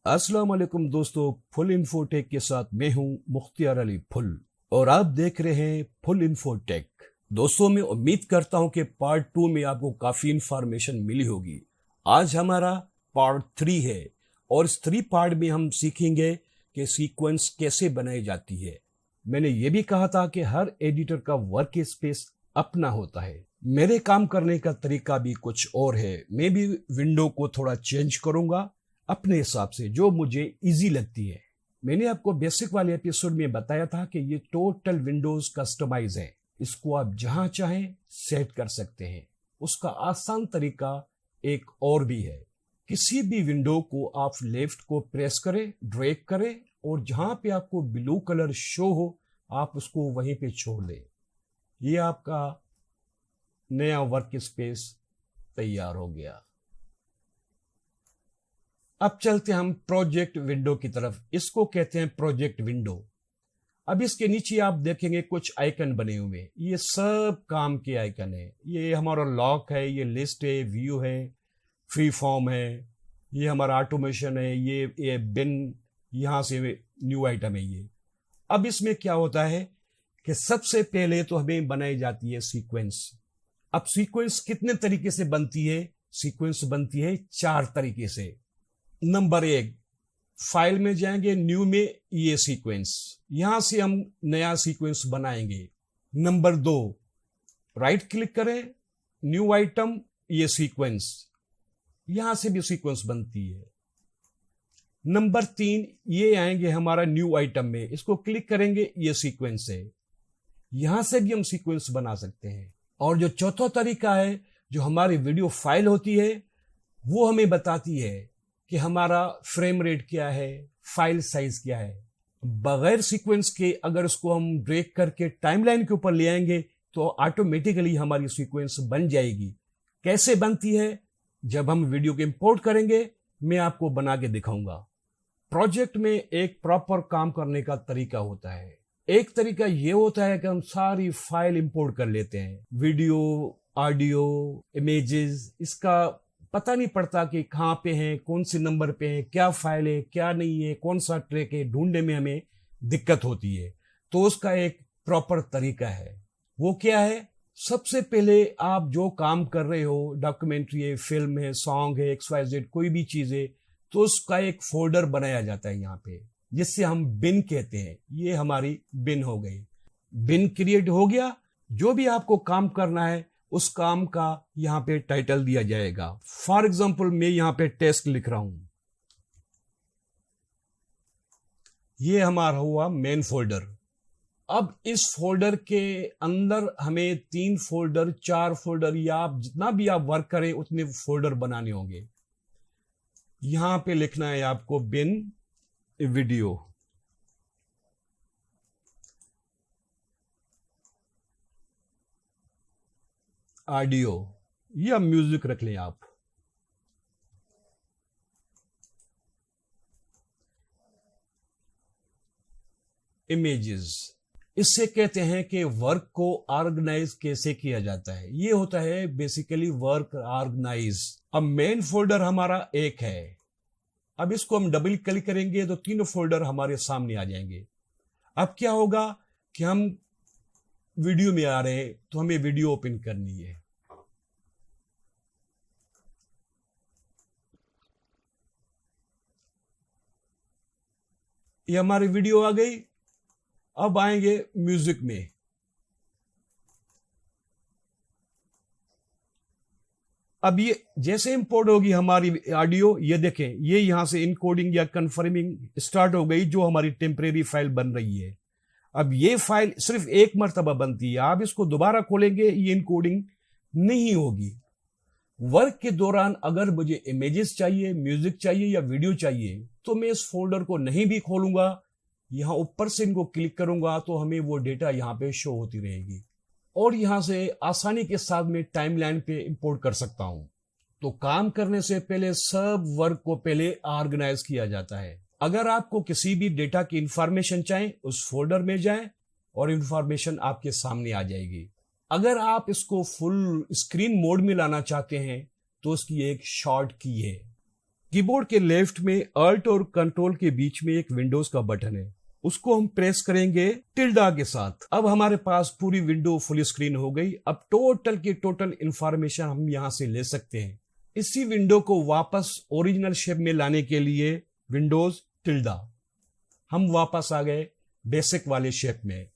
अस्सलाम वालेकुम दोस्तों, फुल इन्फोटेक के साथ मैं हूं मुख्तियार अली फुल और आप देख रहे हैं फुल इन्फोटेक। दोस्तों, मैं उम्मीद करता हूं कि पार्ट 2 में आपको काफ़ी इन्फॉर्मेशन मिली होगी। आज हमारा पार्ट 3 है और इस 3 पार्ट में हम सीखेंगे कि सीक्वेंस कैसे बनाई जाती है। मैंने ये भी कहा था कि हर एडिटर का वर्क स्पेस अपना होता है। मेरे काम करने का तरीका भी कुछ और है। मैं भी विंडो को थोड़ा चेंज करूंगा अपने हिसाब से, जो मुझे इजी लगती है। मैंने आपको बेसिक वाले एपिसोड में बताया था कि ये टोटल विंडोज कस्टमाइज है। इसको आप जहां चाहें सेट कर सकते हैं। उसका आसान तरीका एक और भी है। किसी भी विंडो को आप लेफ्ट को प्रेस करें, ड्रैग करें और जहां पे आपको ब्लू कलर शो हो आप उसको वहीं पे छोड़ दें। ये आपका नया वर्क स्पेस तैयार हो गया। अब चलते हम प्रोजेक्ट विंडो की तरफ। इसको कहते हैं प्रोजेक्ट विंडो। अब इसके नीचे आप देखेंगे कुछ आइकन बने हुए। ये सब काम के आइकन है। ये हमारा लॉक है, ये लिस्ट है, व्यू है, फ्री फॉर्म है, ये हमारा ऑटोमेशन है, ये बिन, यहां से न्यू आइटम है ये। अब इसमें क्या होता है कि सबसे पहले तो हमें बनाई जाती है सीक्वेंस। अब सीक्वेंस कितने तरीके से बनती है? सीक्वेंस बनती है 4 तरीके से। नंबर 1, फाइल में जाएंगे, न्यू में, ये सीक्वेंस, यहां से हम नया सीक्वेंस बनाएंगे। नंबर 2, राइट क्लिक करें, न्यू आइटम, ये सीक्वेंस, यहां से भी सीक्वेंस बनती है। नंबर 3, ये आएंगे हमारा न्यू आइटम में, इसको क्लिक करेंगे, ये सीक्वेंस है, यहां से भी हम सीक्वेंस बना सकते हैं। और जो चौथा तरीका है, जो हमारी वीडियो फाइल होती है, वो हमें बताती है कि हमारा फ्रेम रेट क्या है, फाइल साइज क्या है। बगैर सीक्वेंस के अगर उसको हम ड्रैग करके टाइमलाइन के ऊपर ले आएंगे तो ऑटोमेटिकली हमारी सीक्वेंस बन जाएगी। कैसे बनती है? जब हम वीडियो को इंपोर्ट करेंगे मैं आपको बना के दिखाऊंगा। प्रोजेक्ट में एक प्रॉपर काम करने का तरीका होता है। एक तरीका यह होता है कि हम सारी फाइल इंपोर्ट कर लेते हैं, वीडियो, ऑडियो, इमेजेस। इसका पता नहीं पड़ता कि कहाँ पे हैं, कौन से नंबर पे हैं, क्या फाइल है, क्या नहीं है, कौन सा ट्रैक है, ढूंढने में हमें दिक्कत होती है। तो उसका एक प्रॉपर तरीका है। वो क्या है? सबसे पहले आप जो काम कर रहे हो, डॉक्यूमेंट्री है, फिल्म है, सॉन्ग है, XYZ कोई भी चीज है, तो उसका एक फोल्डर बनाया जाता है यहाँ पे, जिससे हम बिन कहते हैं। ये हमारी बिन हो गई। बिन क्रिएट हो गया। जो भी आपको काम करना है उस काम का यहां पे टाइटल दिया जाएगा। फॉर एग्जांपल मैं यहां पे टेस्ट लिख रहा हूं। ये हमारा हुआ मेन फोल्डर। अब इस फोल्डर के अंदर हमें 3 फोल्डर, 4 फोल्डर, या आप जितना भी आप वर्क करें उतने फोल्डर बनाने होंगे। यहां पे लिखना है आपको बिन वीडियो, ऑडियो, या म्यूजिक रख लें आप, इमेजेस। इससे कहते हैं कि वर्क को ऑर्गेनाइज कैसे किया जाता है। ये होता है बेसिकली वर्क ऑर्गेनाइज। अब मेन फोल्डर हमारा एक है। अब इसको हम डबल क्लिक करेंगे तो 3 फोल्डर हमारे सामने आ जाएंगे। अब क्या होगा कि हम वीडियो में आ रहे हैं तो हमें वीडियो ओपन करनी है। ये हमारी वीडियो आ गई। अब आएंगे म्यूजिक में। अब ये जैसे इंपोर्ट होगी हमारी ऑडियो, ये देखें, ये यहां से इनकोडिंग या कन्फर्मिंग स्टार्ट हो गई, जो हमारी टेम्परेरी फाइल बन रही है। अब ये फाइल सिर्फ एक मर्तबा बनती है। आप इसको दोबारा खोलेंगे, ये इनकोडिंग नहीं होगी। वर्क के दौरान अगर मुझे इमेजेस चाहिए, म्यूजिक चाहिए या वीडियो चाहिए, तो मैं इस फोल्डर को नहीं भी खोलूंगा, यहां ऊपर से इनको क्लिक करूंगा तो हमें वो डेटा यहां पे शो होती रहेगी और यहां से आसानी के साथ में टाइमलाइन पे इंपोर्ट कर सकता हूं। तो काम करने से पहले सब वर्क को पहले ऑर्गेनाइज किया जाता है। अगर आपको किसी भी डेटा की इंफॉर्मेशन चाहिए, उस फोल्डर में जाएं और इंफॉर्मेशन आपके सामने आ जाएगी। अगर आप इसको फुल स्क्रीन मोड में लाना चाहते हैं तो उसकी एक शॉर्ट की है। कीबोर्ड के लेफ्ट में अल्ट और कंट्रोल के बीच में एक विंडोज का बटन है, उसको हम प्रेस करेंगे टिल्डा के साथ। अब हमारे पास पूरी विंडो फुल स्क्रीन हो गई। अब टोटल की टोटल इंफॉर्मेशन हम यहां से ले सकते हैं। इसी विंडो को वापस ओरिजिनल शेप में लाने के लिए विंडोज टिल्डा, हम वापस आ गए बेसिक वाले शेप में।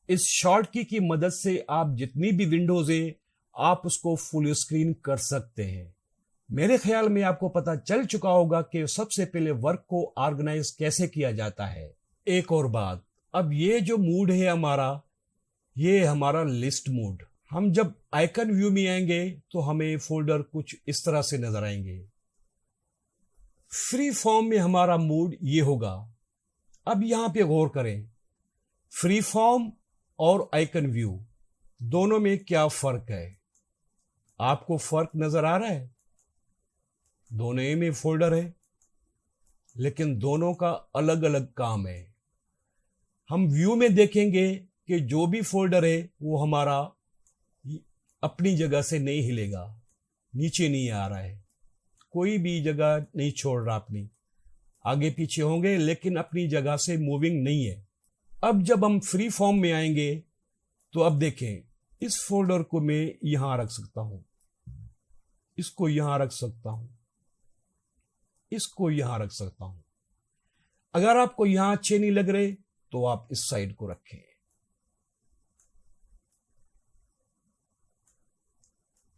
इस शॉर्ट की मदद से आप जितनी भी विंडोज है आप उसको फुल स्क्रीन कर सकते हैं। मेरे ख्याल में आपको पता चल चुका होगा कि सबसे पहले वर्क को ऑर्गेनाइज कैसे किया जाता है। एक और बात, अब ये जो मूड है हमारा, ये हमारा लिस्ट मूड। हम जब आइकन व्यू में आएंगे तो हमें फोल्डर कुछ इस तरह से नजर आएंगे। फ्री फॉर्म में हमारा मूड ये होगा। अब यहां पे गौर करें, फ्री फॉर्म और आइकन व्यू दोनों में क्या फर्क है? आपको फर्क नजर आ रहा है? दोनों ही में फोल्डर है, लेकिन दोनों का अलग अलग काम है। हम व्यू में देखेंगे कि जो भी फोल्डर है वो हमारा अपनी जगह से नहीं हिलेगा, नीचे नहीं आ रहा है, कोई भी जगह नहीं छोड़ रहा अपनी, आगे पीछे होंगे लेकिन अपनी जगह से मूविंग नहीं है। अब जब हम फ्री फॉर्म में आएंगे तो अब देखें, इस फोल्डर को मैं यहां रख सकता हूं, इसको यहां रख सकता हूं, इसको यहां रख सकता हूं। अगर आपको यहां अच्छे नहीं लग रहे तो आप इस साइड को रखें।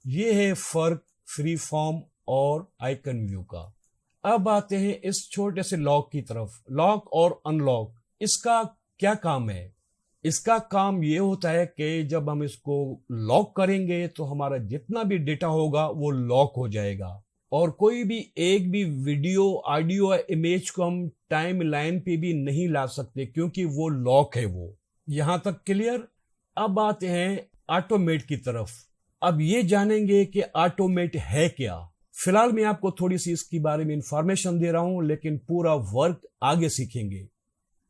यह है फर्क फ्री फॉर्म और आइकन व्यू का। अब आते हैं इस छोटे से लॉक की तरफ। लॉक और अनलॉक, इसका क्या काम है? इसका काम यह होता है कि जब हम इसको लॉक करेंगे तो हमारा जितना भी डेटा होगा वो लॉक हो जाएगा, और कोई भी एक भी वीडियो, ऑडियो, इमेज को हम टाइम लाइन पे भी नहीं ला सकते क्योंकि वो लॉक है। वो यहां तक क्लियर। अब आते हैं ऑटोमेट की तरफ। अब ये जानेंगे कि ऑटोमेट है क्या। फिलहाल मैं आपको थोड़ी सी इसके बारे में इंफॉर्मेशन दे रहा हूं, लेकिन पूरा वर्क आगे सीखेंगे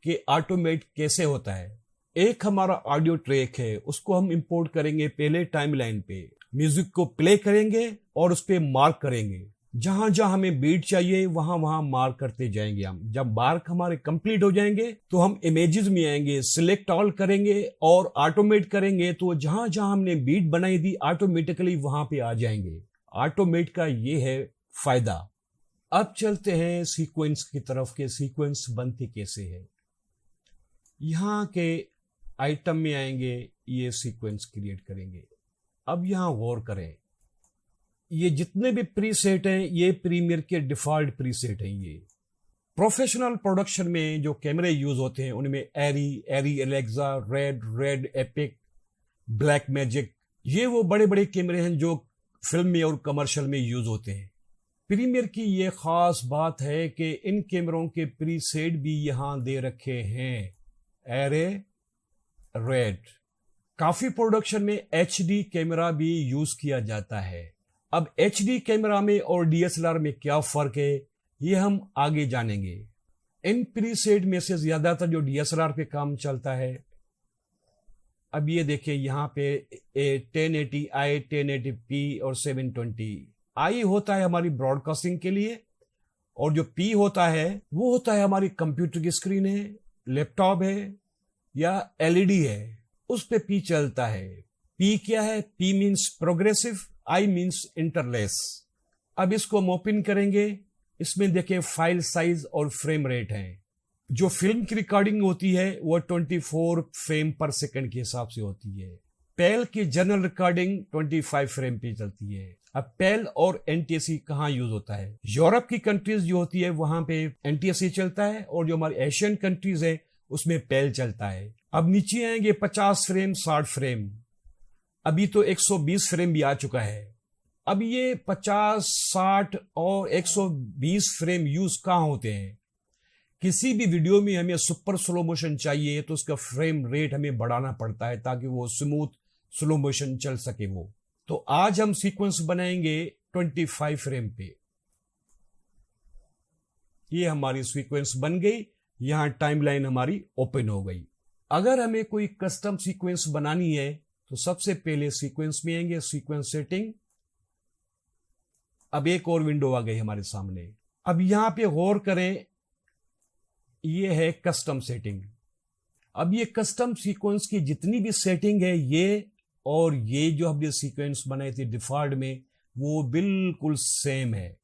कि ऑटोमेट कैसे होता है। एक हमारा ऑडियो ट्रैक है, उसको हम इंपोर्ट करेंगे पहले टाइमलाइन पे, म्यूजिक को प्ले करेंगे और उस पर मार्क करेंगे। जहां जहां हमें बीट चाहिए वहां वहां मार्क करते जाएंगे हम। जब मार्क हमारे कंप्लीट हो जाएंगे तो हम इमेजेस में आएंगे, सिलेक्ट ऑल करेंगे और ऑटोमेट करेंगे, तो जहां जहां हमने बीट बनाई थी ऑटोमेटिकली वहां पे आ जाएंगे। ऑटोमेट का ये है फायदा। अब चलते हैं सीक्वेंस की तरफ के सीक्वेंस बनते कैसे है। यहां के आइटम में आएंगे, ये सीक्वेंस क्रिएट करेंगे। अब यहां गौर करें, ये जितने भी प्रीसेट हैं ये प्रीमियर के डिफॉल्ट प्रीसेट हैं। ये प्रोफेशनल प्रोडक्शन में जो कैमरे यूज होते हैं उनमें ARRI Alexa, Red Epic, Blackmagic, ये वो बड़े बड़े कैमरे हैं जो फिल्म में और कमर्शियल में यूज होते हैं। प्रीमियर की ये खास बात है कि इन कैमरों के प्रीसेट भी यहां दे रखे हैं, एरे, रेड। काफी प्रोडक्शन में एचडी कैमरा भी यूज किया जाता है। अब एचडी कैमरा में और डीएसएलआर में क्या फर्क है ये हम आगे जानेंगे। इन प्रीसेट में से ज्यादातर जो डीएसएलआर पे काम चलता है, अब ये देखिए यहाँ पे 1080i, 1080p और 720i होता है हमारी ब्रॉडकास्टिंग के लिए, और जो P होता है वो होता है हमारी कंप्यूटर की स्क्रीन है, लैपटॉप है या एलईडी है, उस पे P चलता है। P क्या है? P means progressive, I means interlace. अब इसको हम ओपन करेंगे, इसमें देखें फाइल साइज और फ्रेम रेट है। जो फिल्म की रिकॉर्डिंग होती है वो 24 फ्रेम पर सेकंड के हिसाब से होती है। पेल की जनरल रिकॉर्डिंग 25 फ्रेम पे चलती है। अब पेल और एनटीएससी कहाँ यूज होता है? यूरोप की कंट्रीज जो होती है वहां पे एनटीएससी चलता है, और जो हमारी एशियन कंट्रीज है उसमें पेल चलता है। अब नीचे आएंगे 50 फ्रेम, 60 फ्रेम, अभी तो 120 फ्रेम भी आ चुका है। अब ये 50, 60 और 120 फ्रेम यूज कहाँ होते हैं? किसी भी वीडियो में हमें सुपर स्लो मोशन चाहिए तो उसका फ्रेम रेट हमें बढ़ाना पड़ता है ताकि वो स्मूथ स्लो मोशन चल सके वो। तो आज हम सीक्वेंस बनाएंगे 25 फ्रेम पे। ये हमारी सीक्वेंस बन गई, यहां टाइमलाइन हमारी ओपन हो गई। अगर हमें कोई कस्टम सीक्वेंस बनानी है तो सबसे पहले सीक्वेंस में आएंगे, सीक्वेंस सेटिंग। अब एक और विंडो आ गई हमारे सामने, अब यहां पे गौर करें, ये है कस्टम सेटिंग। अब ये कस्टम सीक्वेंस की जितनी भी सेटिंग है, ये और ये जो हमने सीक्वेंस बनाई थी डिफॉल्ट में, वो बिल्कुल सेम है।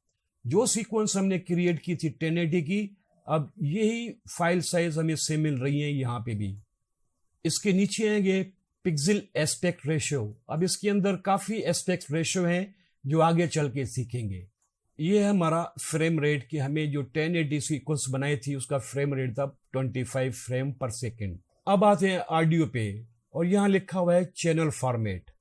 जो सीक्वेंस हमने क्रिएट की थी 1080 की, अब यही फाइल साइज हमें सेम मिल रही है यहां पे भी। इसके नीचे आएंगे पिक्सल एस्पेक्ट रेशियो। अब इसके अंदर काफी एस्पेक्ट रेशियो हैं जो आगे चल के सीखेंगे। ये है हमारा फ्रेम रेट कि हमें जो 1080 सीक्वेंस बनाई थी उसका फ्रेम रेट था 25 फ्रेम पर सेकेंड। अब आते हैं ऑडियो पे, और यहां लिखा हुआ है चैनल फॉर्मेट।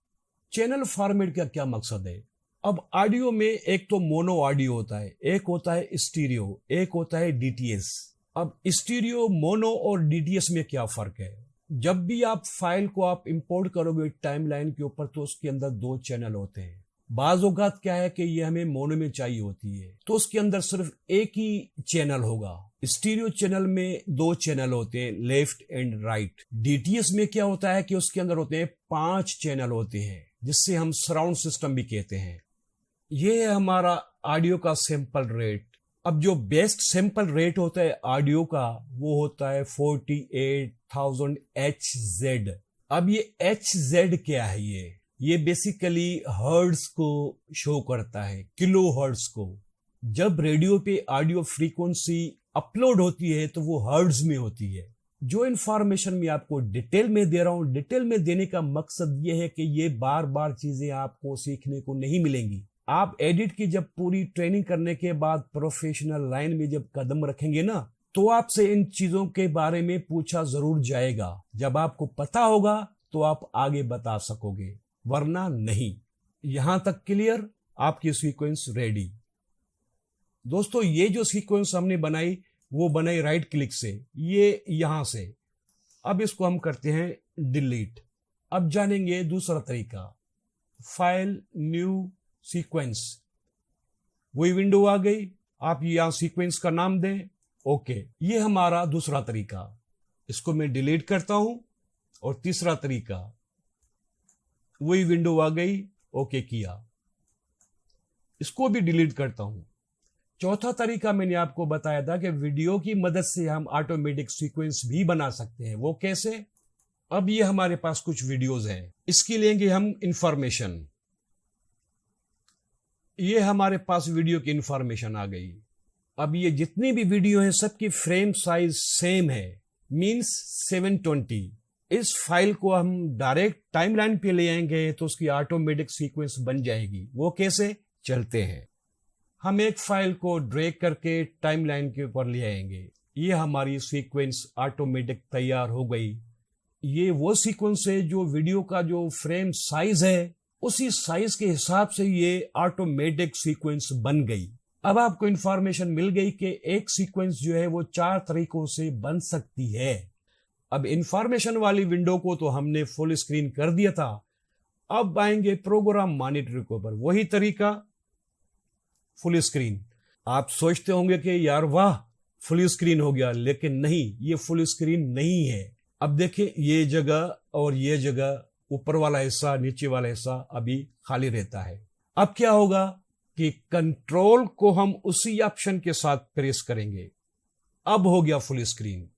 चैनल फॉर्मेट का क्या मकसद है? अब ऑडियो में एक तो मोनो ऑडियो होता है, एक होता है स्टीरियो, एक होता है डीटीएस। अब स्टीरियो, मोनो और डीटीएस में क्या फर्क है? जब भी आप फाइल को आप इंपोर्ट करोगे टाइमलाइन के ऊपर, तो उसके अंदर 2 चैनल होते हैं। बाज औकात क्या है कि ये हमें मोनो में चाहिए होती है, तो उसके अंदर सिर्फ एक ही चैनल होगा। स्टीरियो चैनल में 2 चैनल होते हैं, लेफ्ट एंड राइट। डीटीएस में क्या होता है कि उसके अंदर होते हैं 5 चैनल होते हैं, जिससे हम सराउंड सिस्टम भी कहते हैं। ये है हमारा ऑडियो का सैंपल रेट। अब जो बेस्ट सैंपल रेट होता है ऑडियो का, वो होता है 48,000 HZ। अब ये HZ क्या है? ये बेसिकली हर्ट्ज को शो करता है, किलो हर्ट्ज को। जब रेडियो पे ऑडियो फ्रीक्वेंसी अपलोड होती है तो वो हर्ट्ज में होती है। जो इंफॉर्मेशन मैं आपको डिटेल में दे रहा हूं, डिटेल में देने का मकसद ये है कि ये बार बार चीजें आपको सीखने को नहीं मिलेंगी। आप एडिट की जब पूरी ट्रेनिंग करने के बाद प्रोफेशनल लाइन में जब कदम रखेंगे ना, तो आपसे इन चीजों के बारे में पूछा जरूर जाएगा। जब आपको पता होगा तो आप आगे बता सकोगे, वरना नहीं। यहां तक क्लियर? आपकी सीक्वेंस रेडी। दोस्तों, ये जो सीक्वेंस हमने बनाई, वो बनाई राइट क्लिक से, ये यहां से। अब इसको हम करते हैं डिलीट। अब जानेंगे दूसरा तरीका, फाइल, न्यू, सीक्वेंस। वही विंडो आ गई, आप यहां सीक्वेंस का नाम दें, ओके। ये हमारा दूसरा तरीका। इसको मैं डिलीट करता हूं। और तीसरा तरीका, वही विंडो आ गई, ओके किया, इसको भी डिलीट करता हूं। चौथा तरीका मैंने आपको बताया था कि वीडियो की मदद से हम ऑटोमेटिक सीक्वेंस भी बना सकते हैं। वो कैसे? अब ये हमारे पास कुछ वीडियोस हैं, इसकी लेंगे हम इंफॉर्मेशन। ये हमारे पास वीडियो की इंफॉर्मेशन आ गई। अब ये जितनी भी वीडियो है, सबकी फ्रेम साइज सेम है, मींस 720। इस फाइल को हम डायरेक्ट टाइमलाइन पे ले आएंगे तो उसकी ऑटोमेटिक सीक्वेंस बन जाएगी। वो कैसे? चलते हैं। हम एक फाइल को ड्रैग करके टाइमलाइन के ऊपर ले आएंगे। ये हमारी सीक्वेंस ऑटोमेटिक तैयार हो गई। ये वो सीक्वेंस है जो वीडियो का जो फ्रेम साइज है, उसी साइज के हिसाब से ये ऑटोमेटिक सीक्वेंस बन गई। अब आपको इंफॉर्मेशन मिल गई कि एक सीक्वेंस जो है वो 4 तरीकों से बन सकती है। अब इंफॉर्मेशन वाली विंडो को तो हमने फुल स्क्रीन कर दिया था। अब आएंगे प्रोग्राम मॉनिटर के ऊपर, वही तरीका, फुल स्क्रीन। आप सोचते होंगे कि यार वाह, फुल स्क्रीन हो गया, लेकिन नहीं, ये फुल स्क्रीन नहीं है। अब देखिए, ये जगह और ये जगह, ऊपर वाला हिस्सा, नीचे वाला हिस्सा अभी खाली रहता है। अब क्या होगा कि कंट्रोल को हम उसी ऑप्शन के साथ प्रेस करेंगे। अब हो गया फुल स्क्रीन।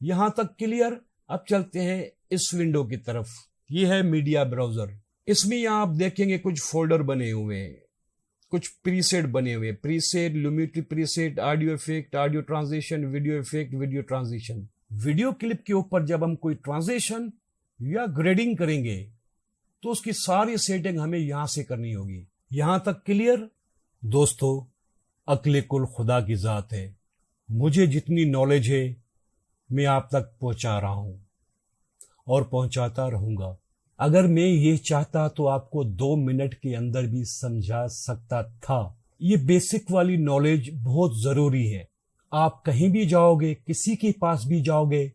यहां तक क्लियर? अब चलते हैं इस विंडो की तरफ। ये है मीडिया ब्राउजर। इसमें यहां आप देखेंगे कुछ फोल्डर बने हुए हैं, कुछ प्रीसेट बने हुए हैं। Preset, Lumetri preset, audio effect, audio transition, video effect, video transition. Video clip के ऊपर जब हम कोई ट्रांजिशन या ग्रेडिंग करेंगे तो उसकी सारी सेटिंग हमें यहां से करनी होगी। यहां तक क्लियर? दोस्तों, अक्ल कुल खुदा की जात है। मुझे जितनी नॉलेज है मैं आप तक पहुंचा रहा हूं और पहुंचाता रहूंगा। अगर मैं ये चाहता तो आपको 2 मिनट के अंदर भी समझा सकता था। ये बेसिक वाली नॉलेज बहुत जरूरी है। आप कहीं भी जाओगे, किसी के पास भी जाओगे,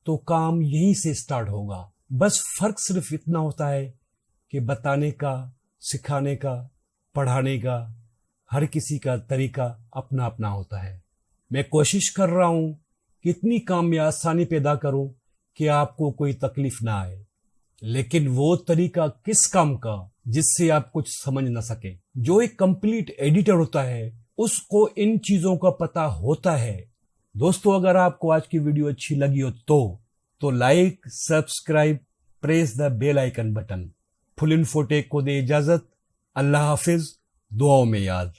तो काम यहीं से स्टार्ट होगा। बस फर्क सिर्फ इतना होता है कि बताने का, सिखाने का, पढ़ाने का हर किसी का तरीका अपना अपना होता है। मैं कोशिश कर रहा हूं कि इतनी काम में आसानी पैदा करूं कि आपको कोई तकलीफ ना आए। लेकिन वो तरीका किस काम का जिससे आप कुछ समझ ना सके। जो एक कंप्लीट एडिटर होता है उसको इन चीजों का पता होता है। दोस्तों, अगर आपको आज की वीडियो अच्छी लगी हो तो like, subscribe, press the bell icon button. Full Infotech को दे इजाजत। अल्लाह हाफिज, दुआओं में याद।